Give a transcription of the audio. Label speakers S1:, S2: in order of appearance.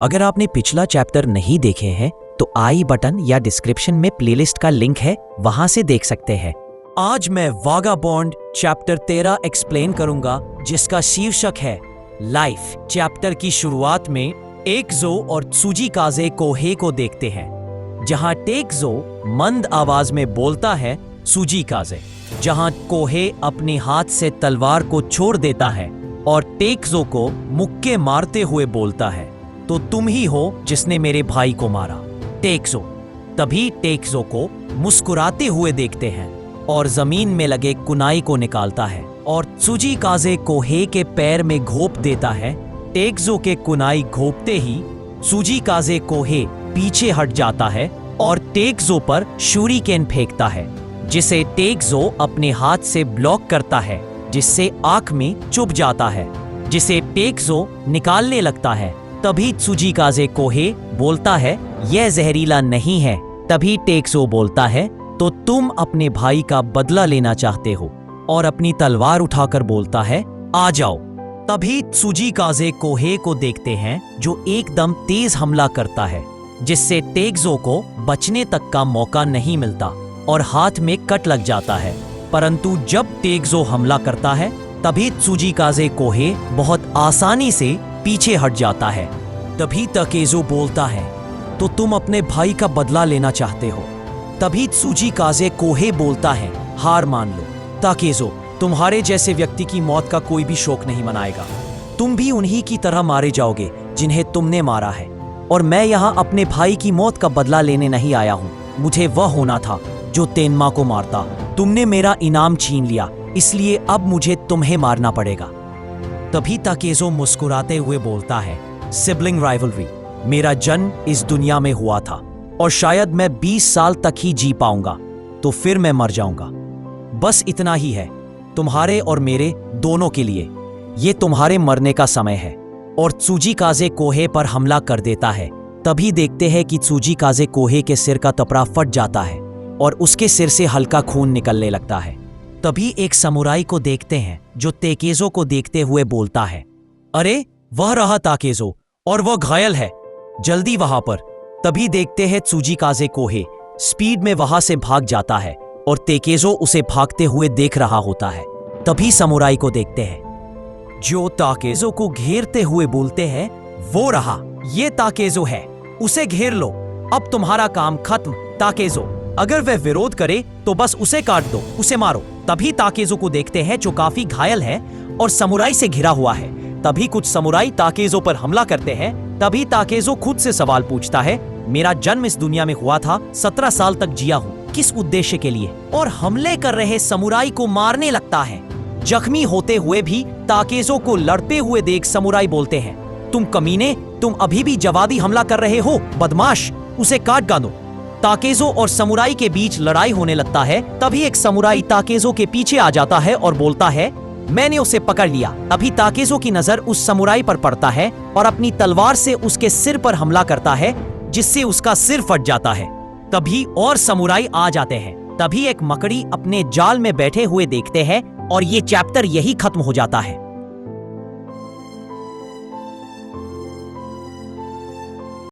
S1: अगर आपने पिछला चैप्टर नहीं देखे हैं तो आई बटन या डिस्क्रिप्शन में प्लेलिस्ट का लिंक है, वहां से देख सकते हैं। आज मैं वागाबॉन्ड चैप्टर 13 एक्सप्लेन करूंगा, जिसका शीर्षक है लाइफ। चैप्टर की शुरुआत में टेकजो और त्सुजी-काज़े कोहे को देखते हैं, जहां टेकजो मंद आवाज में बोलता है त्सुजी-काज़े, जहां कोहे अपने हाथ से तलवार को छोड़ देता है और टेकजो को मुक्के मारते हुए बोलता है, तो तुम ही हो जिसने मेरे भाई को मारा, टेकजो। तभी टेकजो को मुस्कुराते हुए देखते हैं और जमीन में लगे कुनाई को निकालता है और त्सुजी-काज़े कोहे के पैर में घोंप देता है। टेकजो के कुनाई घोंपते ही त्सुजी-काज़े कोहे पीछे हट जाता है और टेकजो पर शूरिकेन फेंकता है, जिसे टेकजो अपने हाथ से ब्लॉक करता है, जिससे आंख में चुभ जाता है, जिसे टेकजो निकालने लगता है। तभी त्सुजी-काज़े कोहे बोलता है, यह जहरीला नहीं है। तभी टेकजो बोलता है, तो तुम अपने भाई का बदला लेना चाहते हो, और अपनी तलवार उठाकर बोलता है, आ जाओ। तभी त्सुजी-काज़े कोहे को देखते हैं, जो एकदम तेज हमला करता है, जिससे टेकजो को बचने तक का मौका नहीं मिलता और हाथ में कट लग जाता है। परंतु जब टेकजो हमला करता है, तभी त्सुजी-काज़े कोहे बहुत आसानी से पीछे हट जाता है। तभी ताकेजो बोलता है, तो तुम अपने भाई का बदला लेना चाहते हो। तभी त्सुजी-काज़े कोहे बोलता है, हार मान लो ताकेजो, तुम्हारे जैसे व्यक्ति की मौत का कोई भी शोक नहीं मनाएगा। तुम भी उन्हीं की तरह मारे जाओगे जिन्हें तुमने मारा है, और मैं यहाँ अपने भाई की मौत का बदला लेने नहीं आया हूँ। मुझे वह होना था जो तेनमा को मारता। तुमने मेरा इनाम छीन लिया, इसलिए अब मुझे तुम्हें मारना पड़ेगा। तभी ताकेजो मुस्कुराते हुए बोलता है, सिबलिंग राइवलरी, मेरा जन्म इस दुनिया में हुआ था और शायद मैं 20 साल तक ही जी पाऊंगा, तो फिर मैं मर जाऊंगा। बस इतना ही है, तुम्हारे और मेरे दोनों के लिए। ये तुम्हारे मरने का समय है। और त्सुजी-काज़े कोहे पर हमला कर देता है। तभी देखते हैं कि त्सुजी-काज़े कोहे के सिर का कपड़ा फट जाता है और उसके सिर से हल्का खून निकलने लगता है। तभी एक समुराई को देखते हैं, जो ताकेजो को देखते हुए बोलता है, अरे वह रहा ताकेजो, और वह घायल है, जल्दी वहां पर। तभी देखते हैं त्सुजी-काज़े कोहे स्पीड में वहां से भाग जाता है और ताकेजो उसे भागते हुए देख रहा होता है। तभी समुराई को देखते हैं, जो ताकेजो को घेरते हुए बोलते हैं, वो रहा, ये ताकेजो है, उसे घेर लो, अब तुम्हारा काम खत्म। ताकेजो, अगर वह विरोध करे तो बस उसे काट दो, उसे मारो। तभी ताकेजो को देखते हैं, जो काफी घायल है और समुराई से घिरा हुआ है। तभी कुछ समुराई ताकेजो पर हमला करते हैं। तभी ताकेजो खुद से सवाल पूछता है, मेरा जन्म इस दुनिया में हुआ था, 17 साल तक जिया हूँ, किस उद्देश्य के लिए? और हमले कर रहे समुराई को मारने लगता है। जख्मी होते हुए भी ताकेजो को लड़ते हुए देख समुराई बोलते हैं, तुम कमीने, तुम अभी भी जवाबी हमला कर रहे हो, बदमाश, उसे काट गानो। ताकेजो और समुराई के बीच लड़ाई होने लगता है। तभी एक समुराई ताकेजो के पीछे आ जाता है और बोलता है, मैंने उसे पकड़ लिया। तभी ताकेजो की नजर उस समुराई पर पड़ता है और अपनी तलवार से उसके सिर पर हमला करता है, जिससे उसका सिर फट जाता है। तभी और समुराई आ जाते हैं। तभी एक मकड़ी अपने जाल में बैठे हुए देखते हैं और ये चैप्टर यही खत्म हो जाता है।